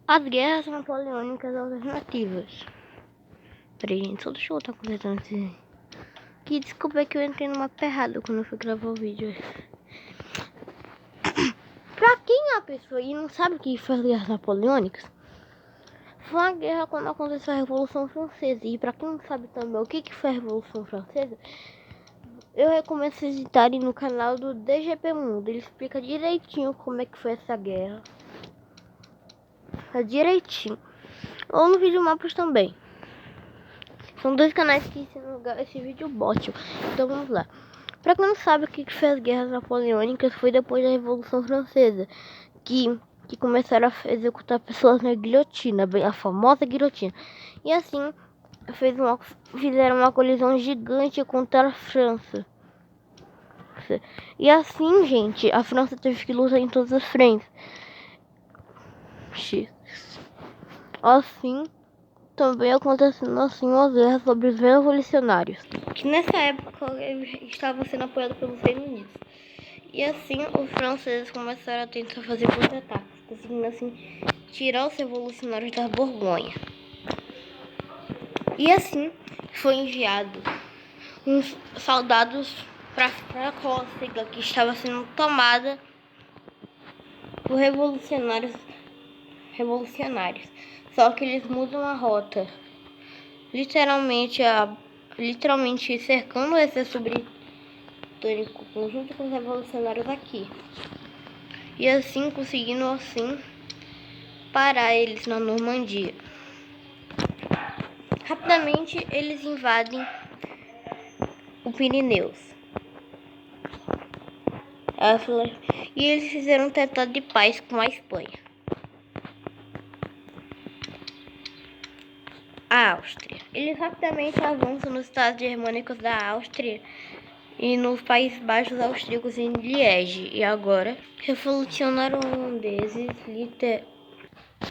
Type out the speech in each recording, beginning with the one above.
As guerras napoleônicas alternativas. Peraí, gente, só deixa eu estar conversando aqui. Que desculpa que eu entrei no mapa errado quando eu fui gravar o vídeo. Pra quem é a pessoa e não sabe o que foi as guerras napoleônicas, foi uma guerra quando aconteceu a Revolução Francesa. E pra quem não sabe também o que foi a Revolução Francesa, eu recomendo vocês visitarem no canal do DGP Mundo. Ele explica direitinho como é que foi essa guerra. Direitinho. Ou no Vídeo Mapas também. São dois canais que ensinam esse vídeo bot. Então vamos lá. Pra quem não sabe o que foi as guerras napoleônicas, foi depois da Revolução Francesa que começaram a executar pessoas na guilhotina, a famosa guilhotina. E assim fizeram uma colisão gigante contra a França. E assim, gente, a França teve que lutar em todas as frentes. Assim, também acontecendo assim uma guerra sobre os revolucionários, que nessa época estavam sendo apoiados pelos Reino Unidos. E assim, os franceses começaram a tentar fazer contra-ataques, conseguindo assim tirar os revolucionários da Borgonha. E assim, foi enviado uns soldados para a Córcega, que estava sendo tomada por revolucionários. Só que eles mudam a rota, literalmente cercando o exército britânico junto com os revolucionários aqui. E assim, conseguindo assim parar eles na Normandia. Rapidamente, eles invadem o Pirineus. E eles fizeram um tratado de paz com a Espanha. A Áustria. Eles rapidamente avançam nos estados germânicos da Áustria e nos Países Baixos austríacos em Liege. E agora, revolucionários holandeses,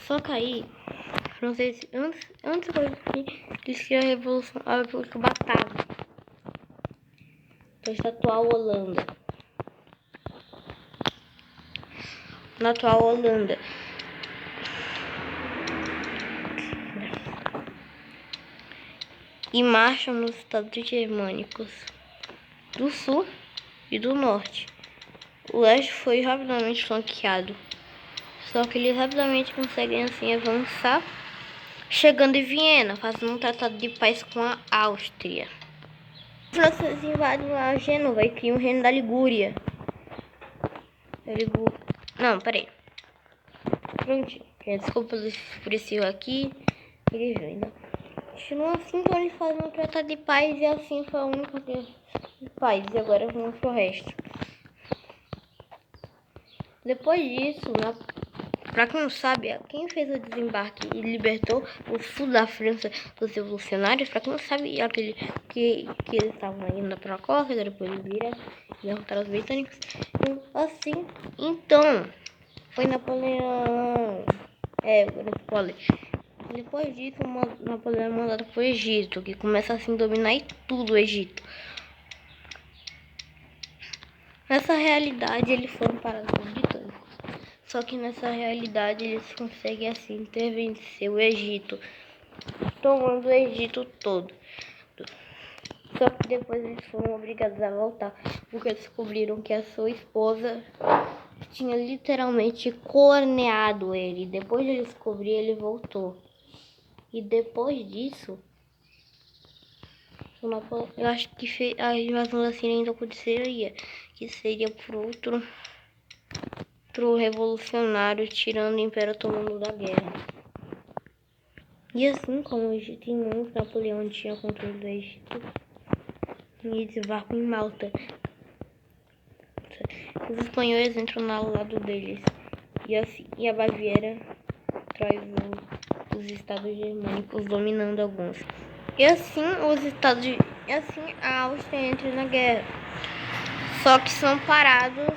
só que aí, franceses, antes eles criaram a República Batava, que é a atual Holanda. Na atual Holanda. E marcham nos estados germânicos do sul e do norte. O leste foi rapidamente flanqueado, só que eles rapidamente conseguem assim avançar, chegando em Viena, fazendo um tratado de paz com a Áustria. Os franceses invadem a Gênova e criam o reino da Ligúria. Não, peraí. Prontinho. Desculpa por esse erro aqui. Ele viu ainda. Continua assim, então eles fazem um tratado de paz e assim foi a única guerra de paz. E agora vamos pro resto. Depois disso, pra quem não sabe, quem fez o desembarque e libertou o sul da França dos revolucionários, pra quem não sabe, aquele que eles estavam indo pra Córcega, depois eles viram e derrotaram os britânicos. Assim, então, foi Napoleão. Depois disso, Napoleão é mandado pro Egito, que começa assim a dominar tudo o Egito. Nessa realidade, eles foram parados pelos britânicos. Só que nessa realidade, eles conseguem assim intervencer o Egito, tomando o Egito todo. Só que depois eles foram obrigados a voltar, porque descobriram que a sua esposa tinha literalmente corneado ele. Depois de descobrir, ele voltou. E depois disso, eu acho que a invasão da Síria ainda aconteceria, que seria por outro revolucionário tirando o Império Otomano da guerra. E assim como o Egito em mãos, Napoleão tinha controle do Egito e desembarcam em Malta. Os espanhóis entram ao lado deles e a Baviera traz os estados germânicos, dominando alguns. E assim a Áustria entra na guerra. Só que são parados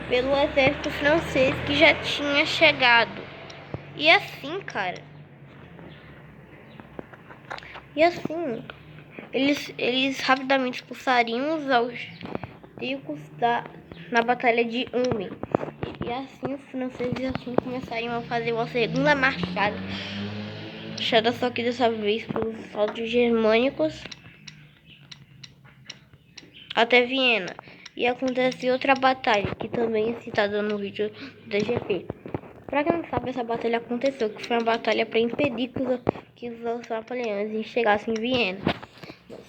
pelo exército francês que já tinha chegado. E assim, cara. eles rapidamente expulsariam os austríacos na Batalha de Ume. E assim os franceses assim começariam a fazer uma segunda marchada, só que dessa vez pelos soldados germânicos até Viena. E acontece outra batalha, que também é citada no vídeo da GP. Pra quem não sabe, essa batalha aconteceu, que foi uma batalha para impedir que os napoleões chegassem em Viena.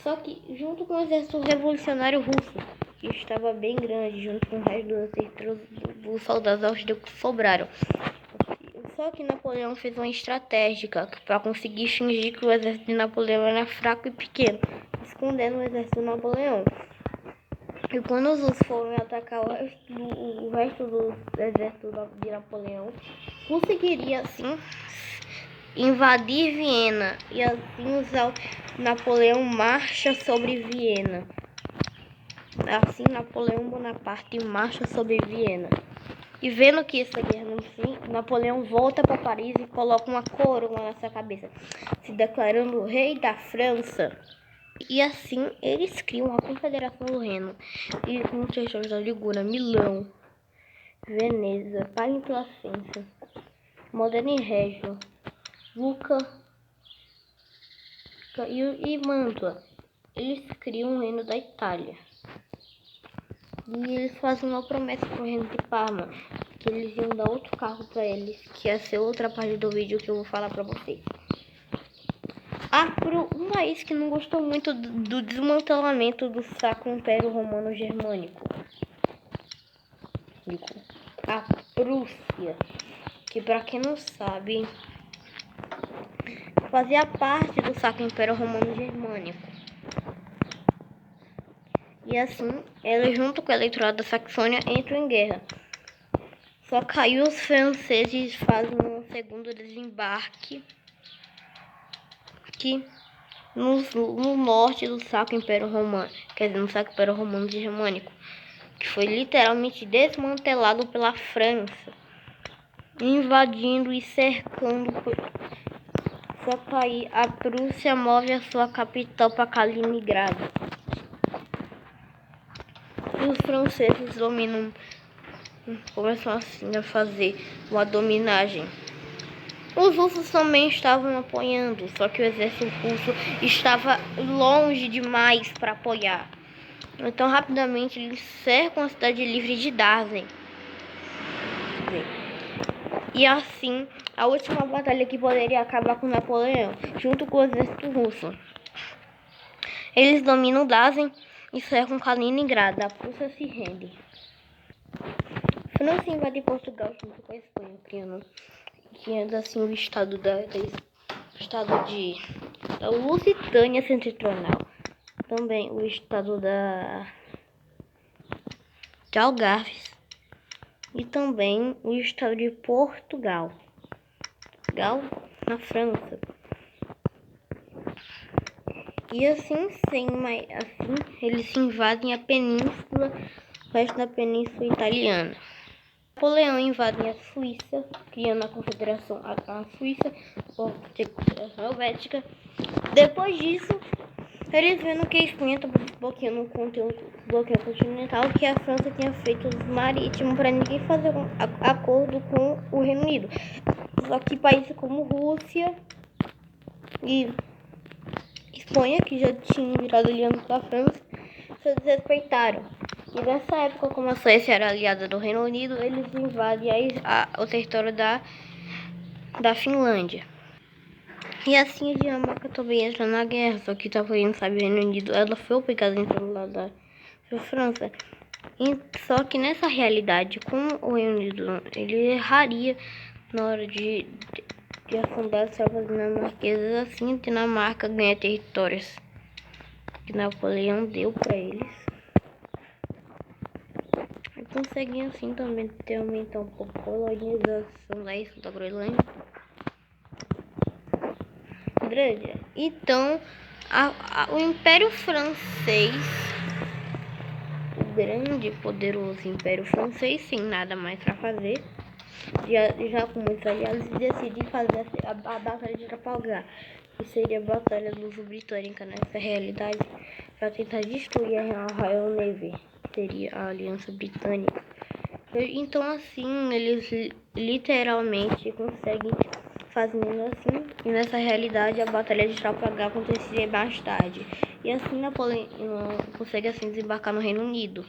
Só que junto com o exército revolucionário russo, que estava bem grande, junto com o resto dos soldados austríacos que sobraram. Só que Napoleão fez uma estratégia para conseguir fingir que o exército de Napoleão era fraco e pequeno, escondendo o exército de Napoleão. E quando os russos foram atacar o resto do exército de Napoleão, conseguiria assim invadir Viena e assim usar Napoleão marcha sobre Viena. Assim Napoleão Bonaparte marcha sobre Viena. E vendo que essa guerra não fim, Napoleão volta para Paris e coloca uma coroa na sua cabeça, se declarando o rei da França. E assim eles criam a Confederação do Reno, e com os territórios da Ligúria, Milão, Veneza, Placença, Modena e Régio, Lucca e Mantua. Eles criam o reino da Itália. E eles fazem uma promessa pro reino de Parma, que eles iam dar outro carro para eles, que ia ser outra parte do vídeo que eu vou falar para vocês. Um país que não gostou muito do desmantelamento do Sacro Império Romano Germânico. A Prússia, que para quem não sabe, fazia parte do Sacro Império Romano Germânico. E assim, ela junto com o eleitorado da Saxônia entram em guerra. Só que aí os franceses fazem um segundo desembarque no norte do Sacro Império Romano, quer dizer, no Sacro Império Romano Germânico, que foi literalmente desmantelado pela França, invadindo e cercando. Só que aí a Prússia move a sua capital para Kaliningrado. E os franceses começam assim a fazer uma dominagem. Os russos também estavam apoiando, só que o exército russo estava longe demais para apoiar. Então, rapidamente, eles cercam a cidade livre de Dazen. E assim, a última batalha que poderia acabar com Napoleão, junto com o exército russo. Eles dominam Dazen e cercam Kaliningrado. A Prússia se rende. França invade Portugal junto com a Espanha, criando assim o estado da Lusitânia Setentrional. Também o estado de Algarves. E também o estado de Portugal. Na França. E assim, eles invadem a península, o resto da península italiana. Napoleão invade a Suíça, criando a Confederação a Suíça, ou a Helvética. Depois disso, eles vendo que a Espanha estava bloqueando o bloqueio continental, que a França tinha feito marítimo para ninguém fazer um acordo com o Reino Unido. Só que países como Rússia e Espanha, que já tinham virado aliados da França, se desrespeitaram. E nessa época, como a Suécia era aliada do Reino Unido, eles invadem o território da Finlândia. E assim a Dinamarca também entra na guerra, só que estava indo, sabe, o Reino Unido, ela foi obrigada a entrar no lado da França. Só que nessa realidade, como o Reino Unido, ele erraria na hora de afundar as tropas dinamarquesas, assim a Dinamarca ganha territórios que Napoleão deu para eles. E conseguem assim também aumentar um pouco a colonização da Groenlândia. Grande. Então, o Império Francês, o grande e poderoso Império Francês, sem nada mais para fazer, já com muitos aliados, decide fazer a Batalha de Trafalgar, que seria a Batalha Luso-Britânica nessa realidade. para tentar destruir a Royal Navy, que seria a Aliança Britânica. Então assim, eles literalmente conseguem fazendo assim, e nessa realidade a Batalha de Trafalgar aconteceria mais tarde. E assim Napoleão consegue assim desembarcar no Reino Unido.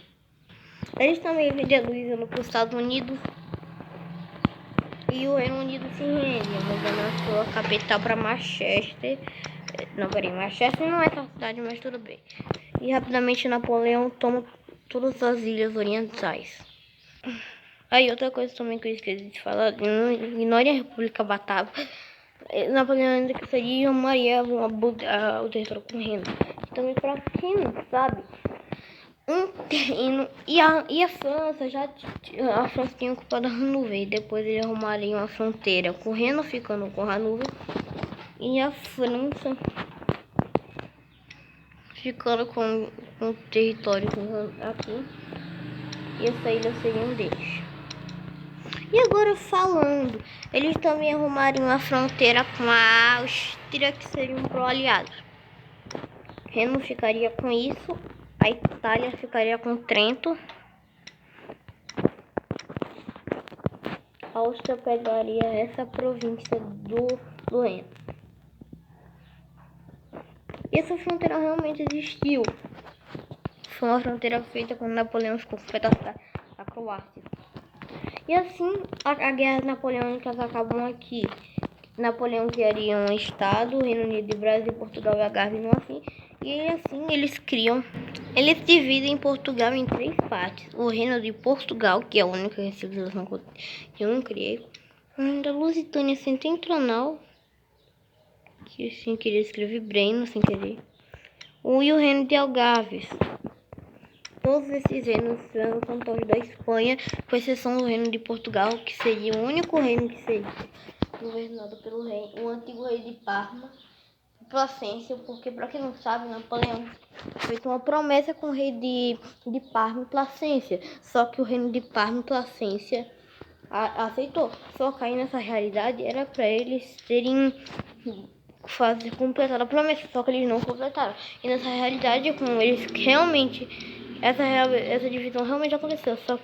Eles também vendem a Louisiana para os Estados Unidos. E o Reino Unido se rende, mudando a sua capital para Manchester. Não, peraí, Manchester não é essa cidade, mas tudo bem. E rapidamente Napoleão toma todas as ilhas orientais. Aí outra coisa também que eu esqueci de falar, ignore a República Batava. Napoleão ainda que seria Maria o território correndo. Também para quem não sabe, e a França a França tinha ocupado Hannover, depois eles arrumariam a fronteira correndo, ficando com Hannover, e a França ficando com o território aqui, e essa ilha seria um deles. E agora falando, eles também arrumariam a fronteira com a Áustria, que seriam pro-aliados. Remo ficaria com isso, a Itália ficaria com Trento, a Áustria pegaria essa província do Reno. E essa fronteira realmente existiu. Foi uma fronteira feita quando Napoleão ficou com a Croácia. E assim, a guerra napoleônica acabou aqui. Napoleão criaria um estado, Reino Unido e Brasil, Portugal e Algarve, não assim. E assim eles dividem Portugal em 3 partes. O Reino de Portugal, que é a única civilização que eu não criei. O Reino da Lusitânia Setentrional, que sem querer escrevi Breno, sem querer. E o Reino de Algarves. Todos esses reinos são fantoches da Espanha, com exceção do Reino de Portugal, que seria o único reino que seria governado pelo rei, o antigo rei de Parma, Placência, porque para quem não sabe, Napoleão fez uma promessa com o rei de Parma e Placência, só que o reino de Parma e Placência aceitou. Só que aí nessa realidade era para eles terem completado a promessa, só que eles não completaram. E nessa realidade, como eles realmente essa divisão realmente aconteceu, só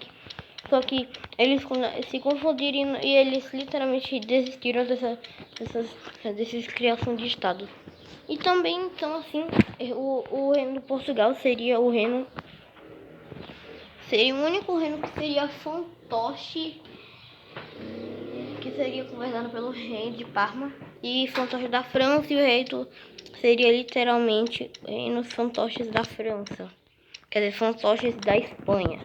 que eles se confundiram e eles literalmente desistiram dessas criação de estado. E também, então, assim, o reino de Portugal seria o único reino que seria fantoche, que seria governado pelo rei de Parma, e fantoche da França, e o rei seria literalmente reinos fantoches da França. Quer dizer, fantoches da Espanha.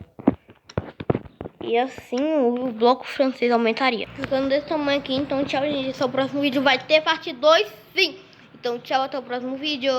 E assim o bloco francês aumentaria. Ficando desse tamanho aqui, então tchau, gente. Esse é o próximo vídeo. Vai ter parte 2, sim. Então tchau, até o próximo vídeo.